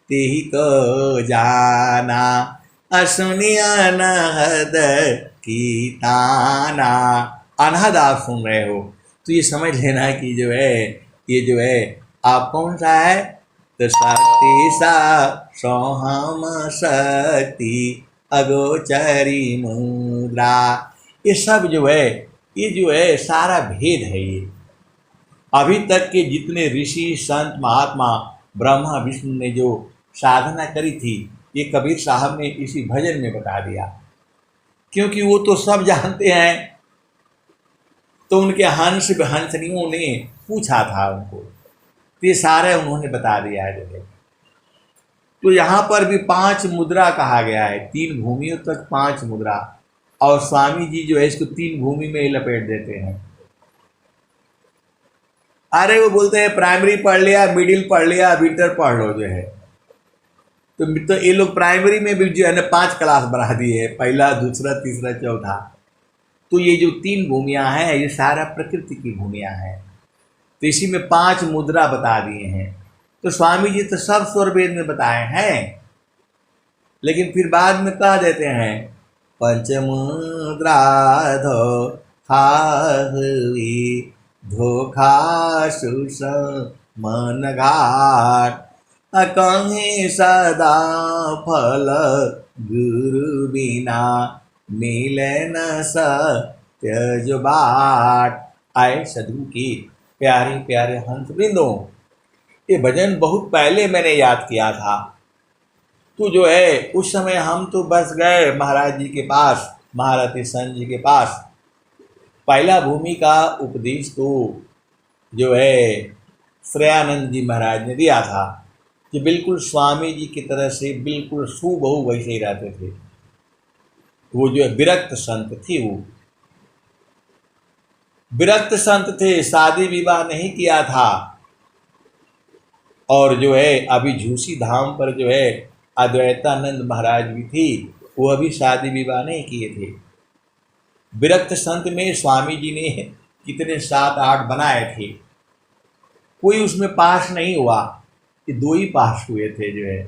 तिको जाना असुनिया नहद की ताना। अनहद आप सुन रहे हो तो ये समझ लेना कि जो है ये जो है आप कौन सा है, तो शक्ति सा सोहम शक्ति अगोचरी मुद्रा। ये सब जो है ये जो है सारा भेद है। ये अभी तक के जितने ऋषि संत महात्मा ब्रह्मा विष्णु ने जो साधना करी थी ये कबीर साहब ने इसी भजन में बता दिया, क्योंकि वो तो सब जानते हैं। तो उनके हंसनियों ने पूछा था उनको, तो ये सारे उन्होंने बता दिया है जो है। तो यहाँ पर भी 5 मुद्रा कहा गया है, 3 भूमियों तक 5 मुद्रा, और स्वामी जी जो है इसको 3 भूमि में ही लपेट देते हैं। अरे वो बोलते हैं प्राइमरी पढ़ लिया, मिडिल पढ़ लिया, विंटर पढ़ लो जो है। तो ये लोग प्राइमरी में भी जो है ना 5 क्लास बना दिए, पहला दूसरा तीसरा चौथा। तो ये जो 3 भूमियाँ हैं ये सारा प्रकृति की भूमियाँ हैं। तो इसी में 5 मुद्रा बता दिए हैं। तो स्वामी जी तो सब स्वरवेद में बताए हैं, लेकिन फिर बाद में कह देते हैं पंचमुद्रा धोखा हुई धोखा सुस मन घाट कहीं सदा फल गुरु बिना मिले न सत्य जो बाट। आए सदगुरु की प्यारे प्यारे हंस वृंदों, ये भजन बहुत पहले मैंने याद किया था। तो जो है उस समय हम तो बस गए महाराज जी के पास, महारथी संत जी के पास। पहला भूमि का उपदेश तो जो है श्रेयानंद जी महाराज ने दिया था कि बिल्कुल स्वामी जी की तरह से बिल्कुल सुबहू वैसे ही रहते थे। वो जो है विरक्त संत थे, वो विरक्त संत थे, शादी विवाह नहीं किया था। और जो है अभी झूसी धाम पर जो है अद्वैतानंद महाराज भी थी, वो अभी शादी विवाह नहीं किए थे। विरक्त संत में स्वामी जी ने कितने 7-8 बनाए थे, कोई उसमें पास नहीं हुआ, कि 2 ही पास हुए थे जो है।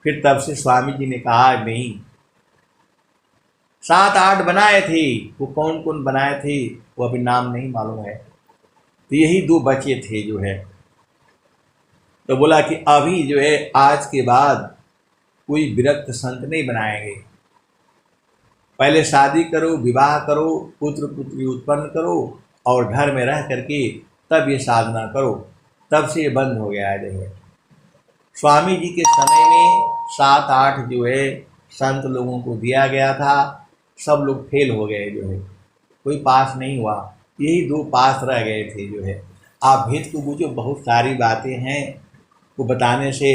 फिर तब से स्वामी जी ने कहा नहीं, 7-8 बनाए थे, वो कौन कौन बनाए थे वो अभी नाम नहीं मालूम है। तो यही 2 बचे थे जो है। तो बोला कि अभी जो है आज के बाद कोई विरक्त संत नहीं बनाएंगे, पहले शादी करो, विवाह करो, पुत्र पुत्री उत्पन्न करो और घर में रह करके तब ये साधना करो। तब से ये बंद हो गया है जो है। स्वामी जी के समय में 7-8 जो है संत लोगों को दिया गया था, सब लोग फेल हो गए जो है, कोई पास नहीं हुआ, यही 2 पास रह गए थे जो है। आप भेद को बूझो, बहुत सारी बातें हैं को बताने से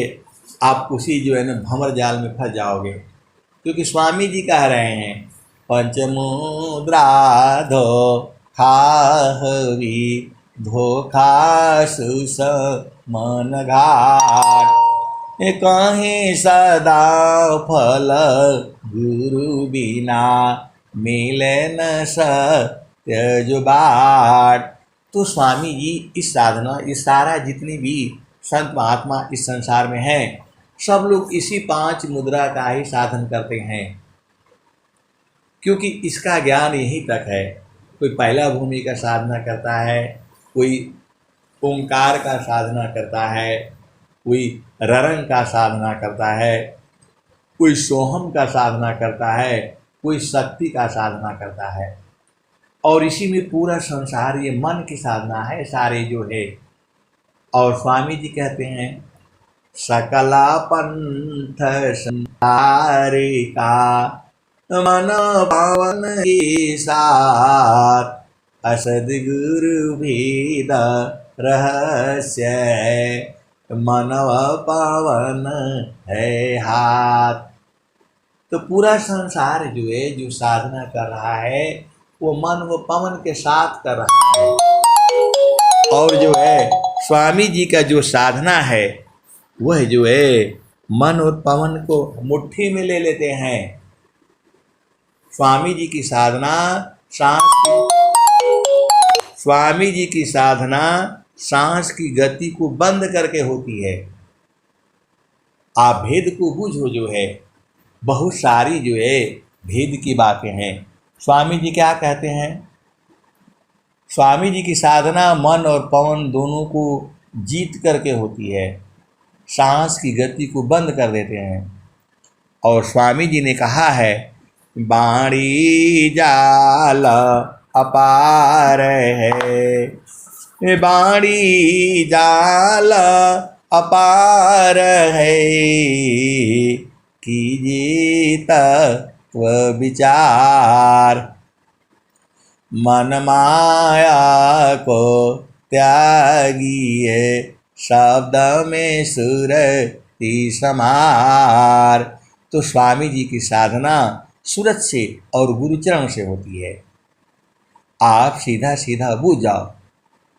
आप उसी जो है ना भंवर जाल में फंस जाओगे। क्योंकि स्वामी जी कह रहे हैं पंचमुद्रा धोखा हरि धोखा सुस मन घाट कहीं सदा फल गुरु बिना मिले न सत्य जो बाट। तो स्वामी जी इस साधना, इस सारा जितनी भी संत महात्मा इस संसार में हैं, सब लोग इसी 5 मुद्रा का ही साधन करते हैं, क्योंकि इसका ज्ञान यहीं तक है। कोई पहला भूमि का साधना करता है, कोई ओंकार का साधना करता है, कोई ररंग का साधना करता है, कोई सोहम का साधना करता है, कोई शक्ति का साधना करता है। और इसी में पूरा संसार ये मन की साधना है सारे जो है। और स्वामी जी कहते हैं सकला पंथ संसारिका मन पावन के साथ असद्गुरु भेद रहस्य है, मानव पावन है हाथ। तो पूरा संसार जो है, जो साधना कर रहा है, वो मन व पवन के साथ कर रहा है। और जो है स्वामी जी का जो साधना है, वह जो है मन और पवन को मुट्ठी में ले लेते हैं। स्वामी जी की साधना स्वामी जी की साधना सांस की गति को बंद करके होती है। आप भेद को बूझो। जो है बहुत सारी जो है भेद की बातें हैं। स्वामी जी क्या कहते हैं? स्वामी जी की साधना मन और पवन दोनों को जीत करके होती है, सांस की गति को बंद कर देते हैं। और स्वामी जी ने कहा है, बाणी जाल अपार है, बाणी जाल अपार है, कीजिए तत्व विचार, मन माया को त्यागिए, शब्द में सुरति समार। तो स्वामी जी की साधना सूरत से और गुरुचरण से होती है। आप सीधा सीधा बूझ जाओ।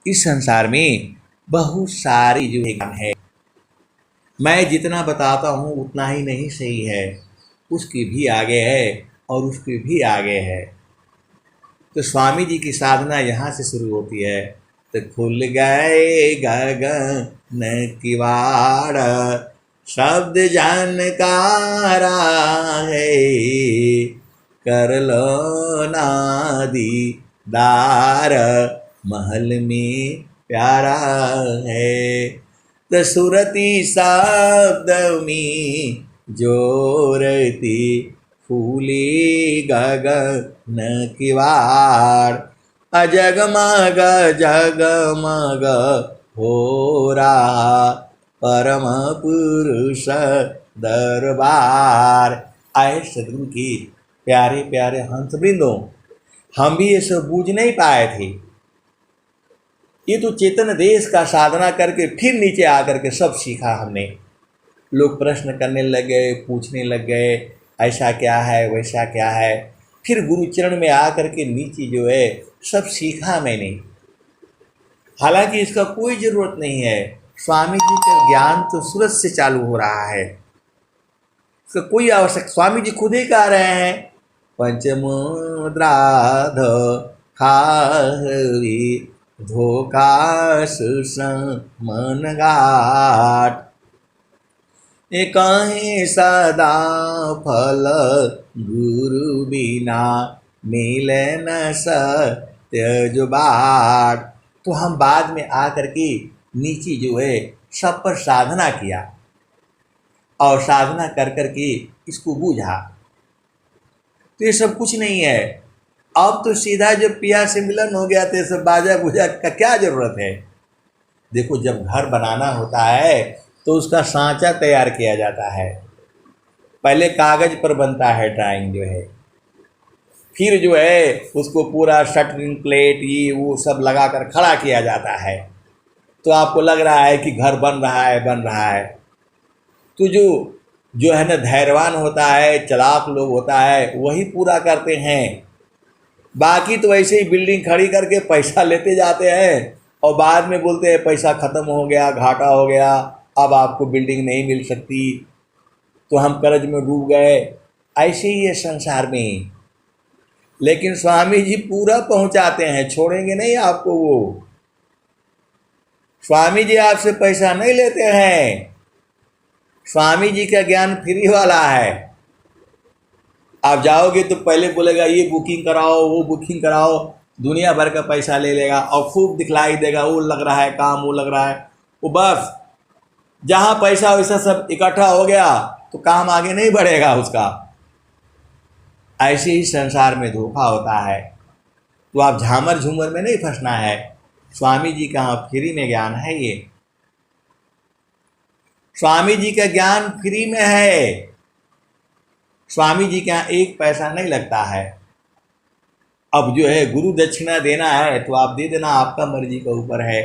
इस संसार में बहुत सारी जो है, मैं जितना बताता हूँ उतना ही नहीं सही है, उसकी भी आगे है और उसकी भी आगे है। तो स्वामी जी की साधना यहाँ से शुरू होती है। तो खुल गए गगन किवाड़, शब्द जानकारा है, कर लो नादी दार, महल में प्यारा है। तो सुरती शब्द में जोरती, फूली गगन किवाड़, अजगमग जगमग हो रहा, परम पुरुष दरबार। आए सदगुरु की प्यारे प्यारे हंस वृंदों, हम भी ये सब बूझ नहीं पाए थे। ये तो चेतन देश का साधना करके फिर नीचे आकर के सब सीखा हमने। लोग प्रश्न करने लग गए, पूछने लग गए, ऐसा क्या है, वैसा क्या है। फिर गुरुचरण में आकर के नीचे जो है सब सीखा मैंने। हालांकि इसका कोई ज़रूरत नहीं है। स्वामी जी का ज्ञान तो सूरत से चालू हो रहा है, इसका कोई आवश्यक। स्वामी जी खुद ही कह रहे हैं, पंचमुद्राध खाहरी, धोखा सुसमन घाट, कहीं सदा फल गुरु बिना, मिले न सत्य जो बाट। तो हम बाद में आकर के नीचे जो है सब पर साधना किया और साधना कर कर के इसको बूझा। तो ये सब कुछ नहीं है। अब तो सीधा जब पिया से मिलन हो गया तो ये सब बाजा बूझा का क्या ज़रूरत है। देखो, जब घर बनाना होता है तो उसका सांचा तैयार किया जाता है। पहले कागज़ पर बनता है ड्राइंग जो है, फिर जो है उसको पूरा शटरिंग प्लेट ये वो सब लगा कर खड़ा किया जाता है। तो आपको लग रहा है कि घर बन रहा है, बन रहा है। तो जो है ना धैर्यवान होता है, चालाक लोग होता है, वही पूरा करते हैं। बाकी तो ऐसे ही बिल्डिंग खड़ी करके पैसा लेते जाते हैं और बाद में बोलते हैं पैसा ख़त्म हो गया, घाटा हो गया, अब आपको बिल्डिंग नहीं मिल सकती, तो हम कर्ज में डूब गए। ऐसे ही है संसार में। लेकिन स्वामी जी पूरा पहुंचाते हैं, छोड़ेंगे नहीं आपको वो। स्वामी जी आपसे पैसा नहीं लेते हैं। स्वामी जी का ज्ञान फ्री वाला है। आप जाओगे तो पहले बोलेगा ये बुकिंग कराओ, वो बुकिंग कराओ, दुनिया भर का पैसा ले लेगा और खूब दिखलाई देगा, वो लग रहा है काम, वो लग रहा है वो। बस जहाँ पैसा वैसा सब इकट्ठा हो गया तो काम आगे नहीं बढ़ेगा उसका। ऐसे ही संसार में धोखा होता है। तो आप झामर झूमर में नहीं फंसना है। स्वामी जी का यहाँ फ्री में ज्ञान है। ये स्वामी जी का ज्ञान फ्री में है। स्वामी जी के यहाँ एक पैसा नहीं लगता है। अब जो है गुरु दक्षिणा देना है तो आप दे देना, आपका मर्जी का ऊपर है।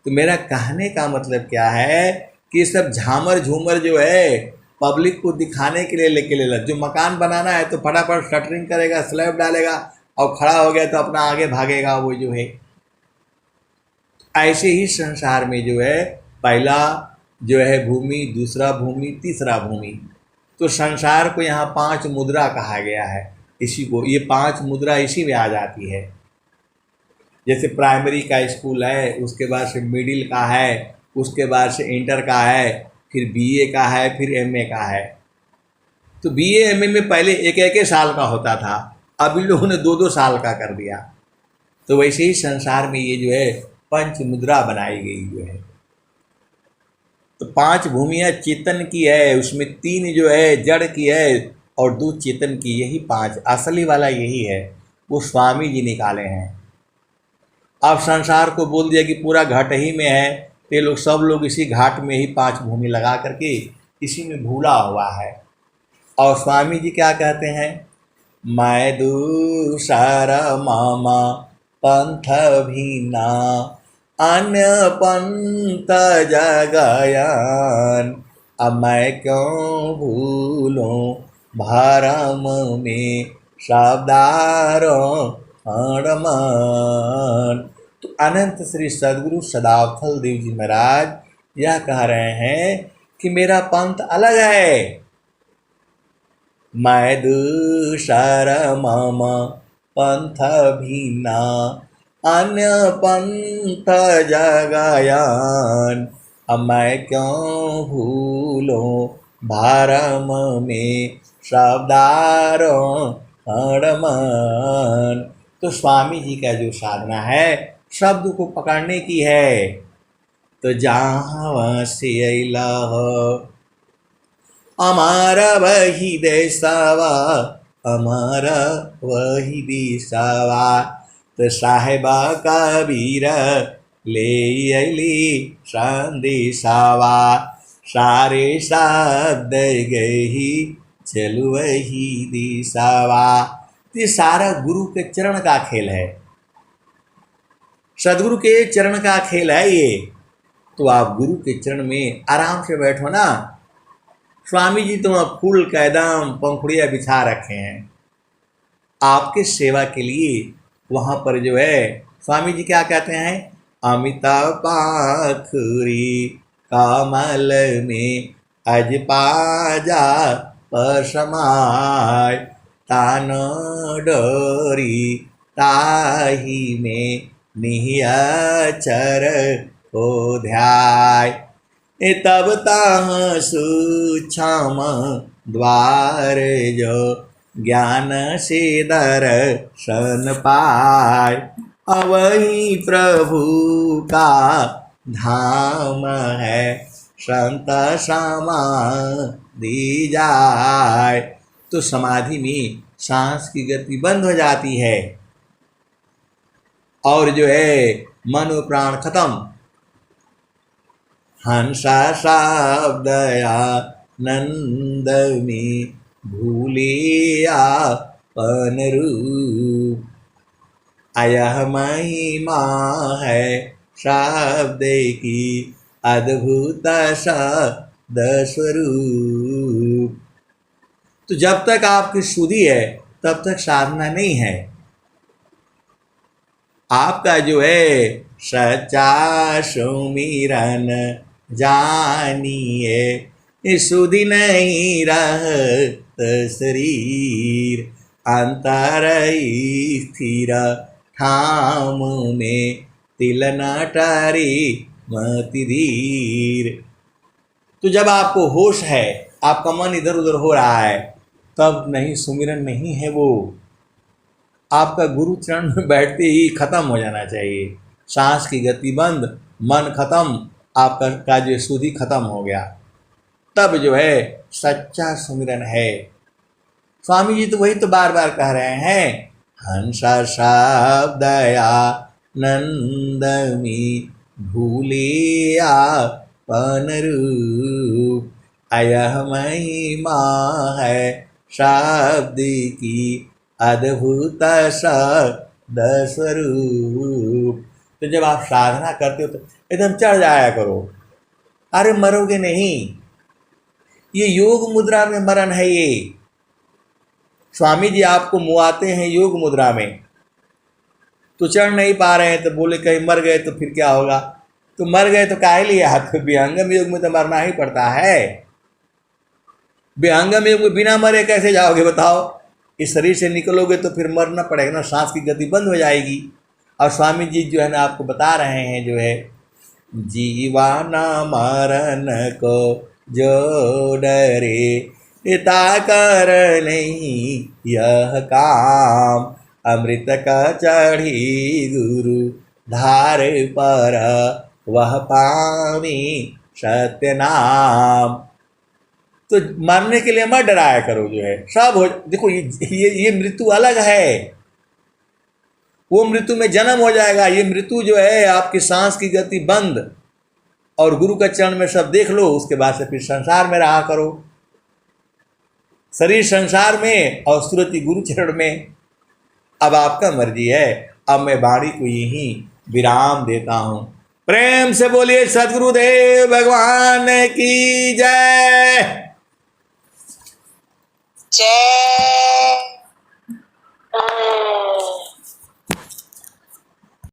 तो मेरा कहने का मतलब क्या है कि सब झामर झूमर जो है पब्लिक को दिखाने के लिए लेके ले ला। जो मकान बनाना है तो फटाफट शटरिंग करेगा, स्लैब डालेगा और खड़ा हो गया तो अपना आगे भागेगा वो जो है। ऐसे ही संसार में जो है पहला जो है भूमि, दूसरा भूमि, तीसरा भूमि। तो संसार को यहाँ 5 मुद्रा कहा गया है। इसी को ये 5 मुद्रा इसी में आ जाती है। जैसे प्राइमरी का स्कूल है, उसके बाद से मिडिल का है, उसके बाद से इंटर का है, फिर बीए का है, फिर एमए का है। तो बीए एमए में पहले एक एक साल का होता था, अब इन लोगों ने 2-2 साल का कर दिया। तो वैसे ही संसार में ये जो है 5 मुद्रा बनाई गई जो है। तो 5 भूमियाँ चेतन की है, उसमें 3 जो है जड़ की है और 2 चेतन की। यही 5 असली वाला यही है, वो स्वामी जी निकाले हैं। अब संसार को बोल दिया कि पूरा घाट ही में है, तो ये लोग सब लोग इसी घाट में ही 5 भूमि लगा करके इसी में भूला हुआ है। और स्वामी जी क्या कहते हैं, मैं दूसर मामा पंथ भीना अन्य पंथ जगयान, अब मैं क्यों भूलूं भरम में शब्दारों हरमान। तो अनंत श्री सद्गुरु सदाफल देव जी महाराज यह कह रहे हैं कि मेरा पंथ अलग है। मैं दूसर मम पंथ भीना अन्य पंथ जगयान, अब मैं क्यों भूलूं भरम में शब्दारों हरमान। तो स्वामी जी का जो साधना है शब्द को पकड़ने की है। तो जहाँ से अला हो हमारा वही देशवा, हमारा वही दिशावा। तो साहेबा कबीर ले अली संदेशावा, सारे शब्द गही चलु वही दिशावा। ये सारा गुरु के चरण का खेल है, सदगुरु के चरण का खेल है ये। तो आप गुरु के चरण में आराम से बैठो ना। स्वामी जी तो फूल कैदम पंखुड़ियाँ बिछा रखे हैं आपके सेवा के लिए। वहाँ पर जो है स्वामी जी क्या कहते हैं, अमिताभ पाखुरी कमल में अज पाजा पसमाय, तान डोरी ताही में निहियचर हो ध्याय। तब ताह सूक्ष्म द्वार जो ज्ञान से दर्शन पाय, अवही प्रभु का धाम है संत समाधि जाय। तो समाधि में सांस की गति बंद हो जाती है और जो है मन प्राण खत्म। हंसा शब्दया नंद में भूलिया पन रूप, अयह महिमा है शब्द की अद्भुत शब्द स्वरूप। तो जब तक आपकी शुद्धि है तब तक साधना नहीं है। आपका जो है सच्चा सुमिरन जानिए, शुद्धि नहीं रहत शरीर, अंतर स्थिर ठाम में तिल न टरी मति धीर। तो जब आपको होश है, आपका मन इधर उधर हो रहा है, तब नहीं सुमिरन नहीं है वो। आपका गुरु चरण में बैठते ही खत्म हो जाना चाहिए। सांस की गति बंद, मन खत्म, आपका जो शुद्धि खत्म हो गया, तब जो है सच्चा सुमिरन है। स्वामी जी तो वही तो बार बार कह रहे हैं, हंसा शब्दया नंदमी भूलिया पन रूप, अयह महिमा है शब्द की अद्भुत सद स्वरूप। तो जब आप साधना करते हो तो एकदम चढ़ जाया करो। अरे मरोगे नहीं, ये योग मुद्रा में मरण है। ये स्वामी जी आपको मुआते हैं योग मुद्रा में, तो चढ़ नहीं पा रहे हैं तो बोले कहीं मर गए तो फिर क्या होगा। तो मर गए तो काहे लिए, आपको विहंगम योग में तो मरना ही पड़ता है। विहंगम योग में बिना मरे कैसे जाओगे बताओ। इस शरीर से निकलोगे तो फिर मरना पड़ेगा ना, सांस की गति बंद हो जाएगी। और स्वामी जी जो है ना आपको बता रहे हैं जो है, जीवाना मरण को जो डरे इता कर नहीं यह काम, अमृत का चढ़ी गुरु धार पर वह पावी सत्य नाम। तो मरने के लिए मत डराया करो जो है, सब हो। देखो ये मृत्यु अलग है, वो मृत्यु में जन्म हो जाएगा। ये मृत्यु जो है आपकी सांस की गति बंद, और गुरु के चरण में सब देख लो, उसके बाद से फिर संसार में रहा करो। शरीर संसार में और सुरति गुरु चरण में। अब आपका मर्जी है। अब मैं वाणी को यही विराम देता हूं। प्रेम से बोलिए सद्गुरुदेव भगवान की जय। जय।